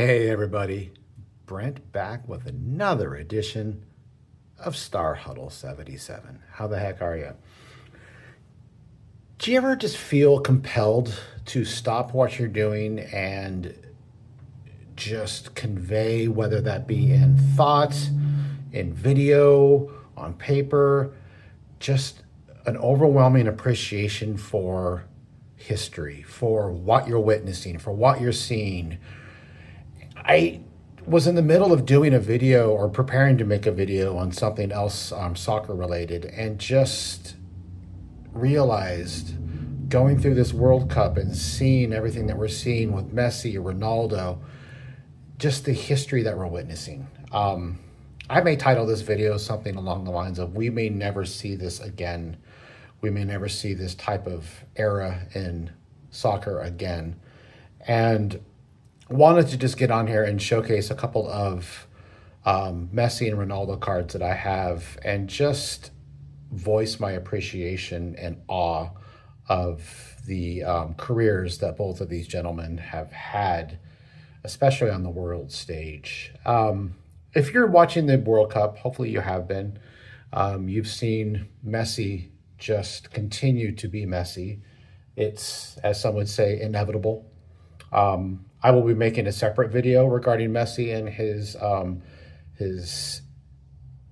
Hey everybody, Brent back with another edition of Star Huddle 77. How the heck are you? Do you ever just feel compelled to stop what you're doing and just convey, whether that be in thoughts, in video, on paper, just an overwhelming appreciation for history, for what you're witnessing, for what you're seeing? I was in the middle of doing a video or preparing to make a video on something else soccer related, and just realized, going through this World Cup and seeing everything that we're seeing with Messi, Ronaldo, just the history that we're witnessing. I may title this video something along the lines of, we may never see this again. We may never see this type of era in soccer again. And wanted to just get on here and showcase a couple of Messi and Ronaldo cards that I have, and just voice my appreciation and awe of the careers that both of these gentlemen have had, especially on the world stage. If you're watching the World Cup, hopefully you have been, you've seen Messi just continue to be Messi. It's, as some would say, inevitable. I will be making a separate video regarding Messi and his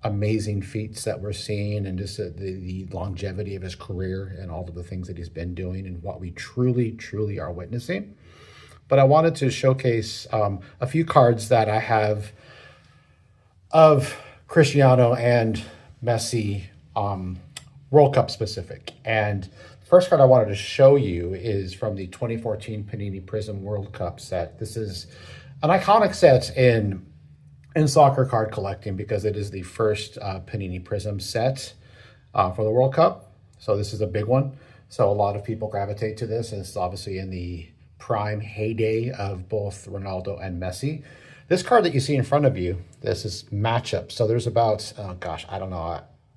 amazing feats that we're seeing, and just the longevity of his career and all of the things that he's been doing and what we truly are witnessing. But I wanted to showcase a few cards that I have of Cristiano and Messi, World Cup specific. And first card I wanted to show you is from the 2014 Panini Prism World Cup set. This is an iconic set in soccer card collecting because it is the first Panini Prism set for the World Cup. So this is a big one. So a lot of people gravitate to this, and it's obviously in the prime heyday of both Ronaldo and Messi. This card that you see in front of you, this is matchup. So there's about,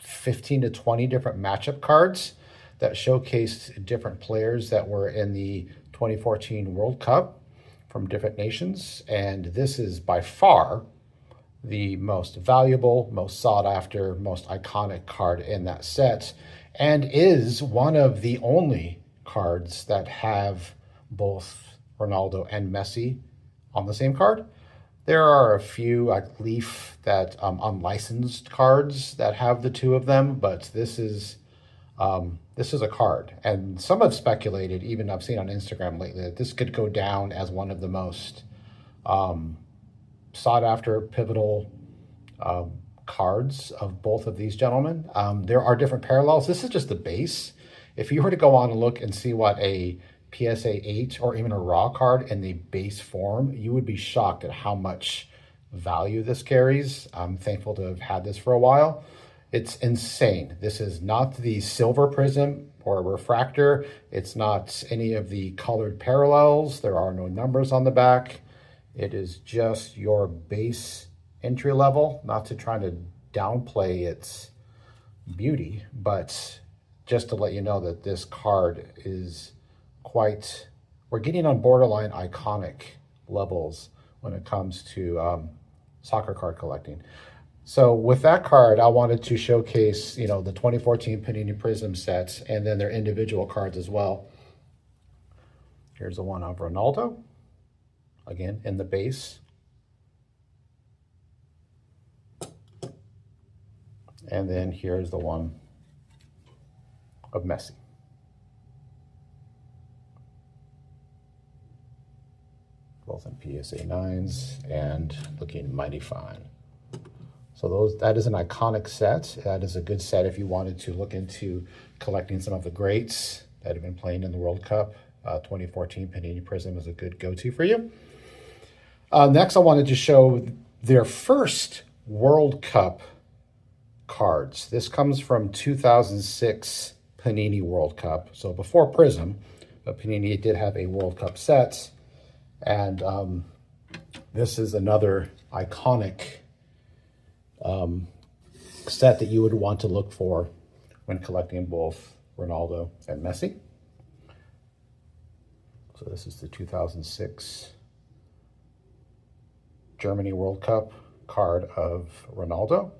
15 to 20 different matchup cards that showcased different players that were in the 2014 World Cup from different nations. And this is by far the most valuable, most sought after, most iconic card in that set, and is one of the only cards that have both Ronaldo and Messi on the same card. There are a few, like Leaf, that unlicensed cards that have the two of them, but this is a card. And some have speculated, even I've seen on Instagram lately, that this could go down as one of the most sought after, pivotal cards of both of these gentlemen. There are different parallels. This is just the base. If you were to go on and look and see what a PSA 8 or even a raw card in the base form, you would be shocked at how much value this carries. I'm thankful to have had this for a while. It's insane. This is not the silver prism or refractor. It's not any of the colored parallels. There are no numbers on the back. It is just your base entry level, not to try to downplay its beauty, but just to let you know that this card is quite, we're getting on borderline iconic levels when it comes to soccer card collecting. So with that card, I wanted to showcase, the 2014 Panini Prism sets and then their individual cards as well. Here's the one of Ronaldo, again, in the base. And then here's the one of Messi. Both in PSA 9s and looking mighty fine. So that is an iconic set. That is a good set if you wanted to look into collecting some of the greats that have been playing in the World Cup. 2014 Panini Prism is a good go-to for you. Next, I wanted to show their first World Cup cards. This comes from 2006 Panini World Cup. So before Prism, but Panini did have a World Cup set. And this is another iconic set that you would want to look for when collecting both Ronaldo and Messi. So this is the 2006 Germany World Cup card of Ronaldo.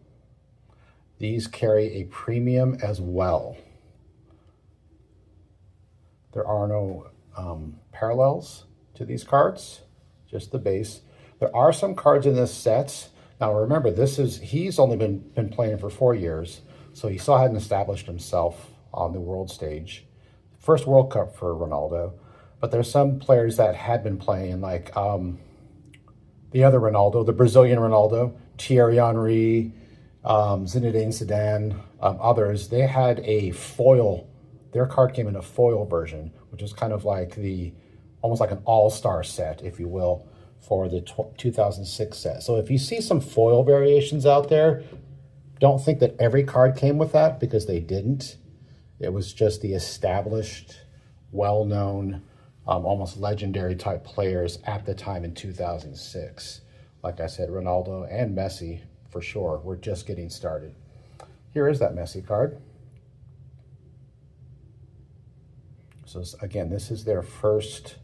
These carry a premium as well. There are no parallels to these cards, just the base. There are some cards in this set. Now remember, he's only been playing for 4 years, so he still hadn't established himself on the world stage. First World Cup for Ronaldo, but there's some players that had been playing, like the other Ronaldo, the Brazilian Ronaldo, Thierry Henry, Zinedine Zidane, others. They had a foil. Their card came in a foil version, which is kind of like almost like an all-star set, if you will, for the 2006 set. So if you see some foil variations out there, don't think that every card came with that, because they didn't. It was just the established, well-known, almost legendary type players at the time in 2006. Like I said, Ronaldo and Messi, for sure, we're just getting started. Here is that Messi card. So again, this is their first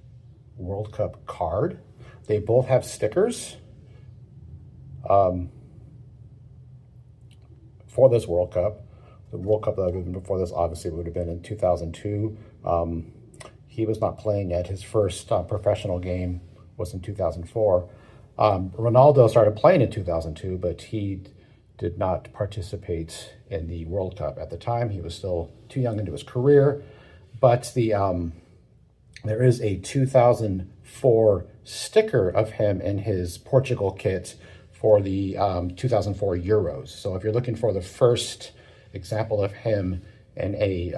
World Cup card. They both have stickers for this World Cup. The World Cup that would have been before this obviously would have been in 2002. He was not playing yet. His first professional game was in 2004. Ronaldo started playing in 2002, but he did not participate in the World Cup at the time. He was still too young into his career. But there is a 2004 sticker of him in his Portugal kit for the 2004 Euros. So if you're looking for the first example of him in a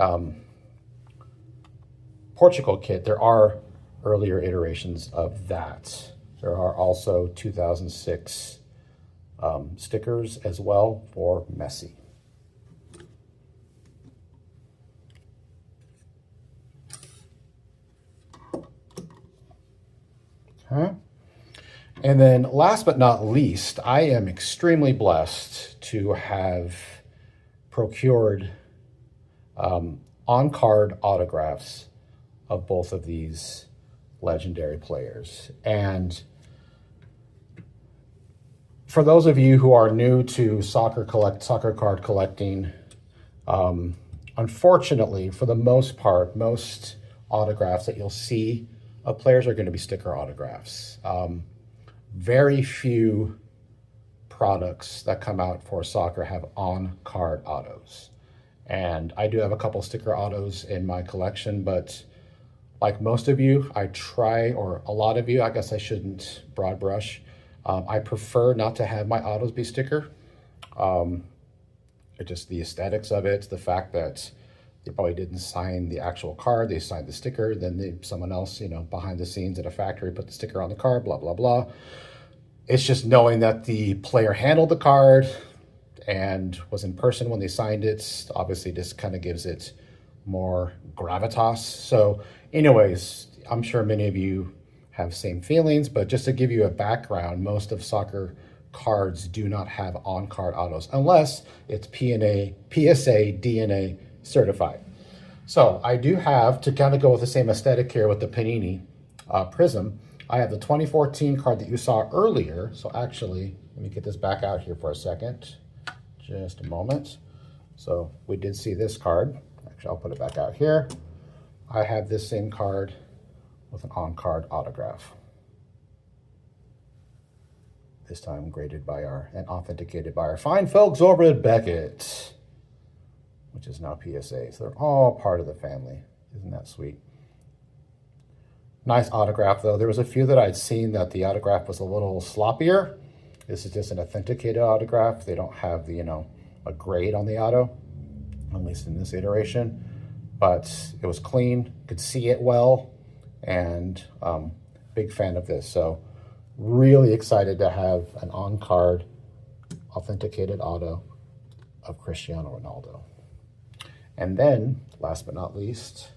Portugal kit, there are earlier iterations of that. There are also 2006 stickers as well for Messi. Okay. And then last but not least, I am extremely blessed to have procured on-card autographs of both of these legendary players. And for those of you who are new to soccer card collecting, unfortunately, for the most part, most autographs that you'll see of players are going to be sticker autographs. Very few products that come out for soccer have on-card autos. And I do have a couple sticker autos in my collection, but like most of you, I try, or a lot of you, I guess I shouldn't broad brush. I prefer not to have my autos be sticker. It's just the aesthetics of it, the fact that they probably didn't sign the actual card, they signed the sticker, then someone else, behind the scenes at a factory put the sticker on the card, blah, blah, blah. It's just knowing that the player handled the card and was in person when they signed it, obviously just kind of gives it more gravitas. So anyways, I'm sure many of you have same feelings, but just to give you a background, most of soccer cards do not have on-card autos unless it's PSA DNA certified. So I do have, to kind of go with the same aesthetic here with the Panini Prism, I have the 2014 card that you saw earlier. So actually, let me get this back out here for a second. Just a moment. So we did see this card. Actually, I'll put it back out here. I have this same card with an on-card autograph. This time graded by and authenticated by our fine folks over at Beckett, which is now PSA. So they're all part of the family. Isn't that sweet? Nice autograph, though. There was a few that I'd seen that the autograph was a little sloppier. This is just an authenticated autograph. They don't have the, a grade on the auto, at least in this iteration. But it was clean, could see it well, and big fan of this. So really excited to have an on-card authenticated auto of Cristiano Ronaldo. And then, last but not least,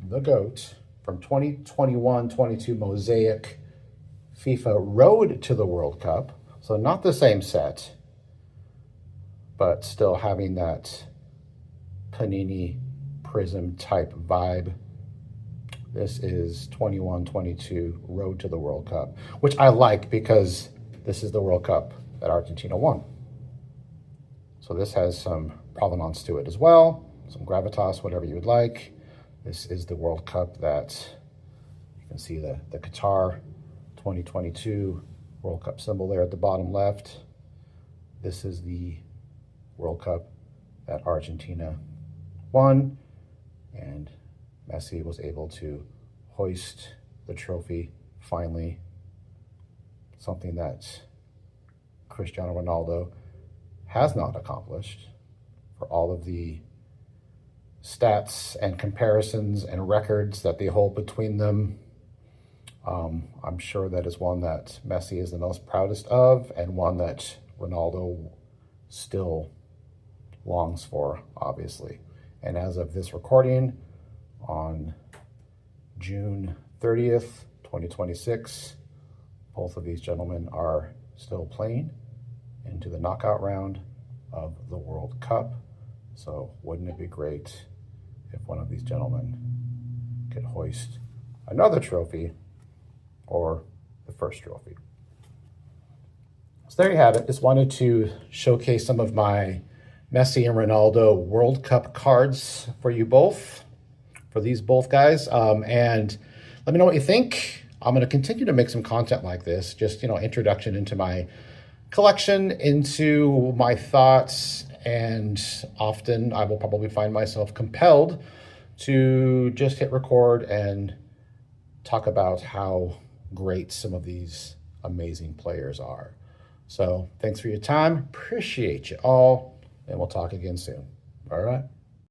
the GOAT from 2021-22 Mosaic FIFA Road to the World Cup. So not the same set, but still having that Panini Prism type vibe. This is 21-22 Road to the World Cup, which I like because this is the World Cup that Argentina won. So this has some provenance to it as well, some gravitas, whatever you would like. This is the World Cup that you can see the Qatar 2022 World Cup symbol there at the bottom left. This is the World Cup that Argentina won, and Messi was able to hoist the trophy finally, something that Cristiano Ronaldo has not accomplished. For all of the stats and comparisons and records that they hold between them, I'm sure that is one that Messi is the most proudest of, and one that Ronaldo still longs for, obviously. And as of this recording, on June 30th, 2026, both of these gentlemen are still playing into the knockout round of the World Cup. So wouldn't it be great if one of these gentlemen could hoist another trophy, or the first trophy? So there you have it. Just wanted to showcase some of my Messi and Ronaldo World Cup cards for you both, for these both guys. And let me know what you think. I'm going to continue to make some content like this, just, introduction into my collection, into my thoughts, and often I will probably find myself compelled to just hit record and talk about how great some of these amazing players are. So thanks for your time. Appreciate you all, and we'll talk again soon. All right.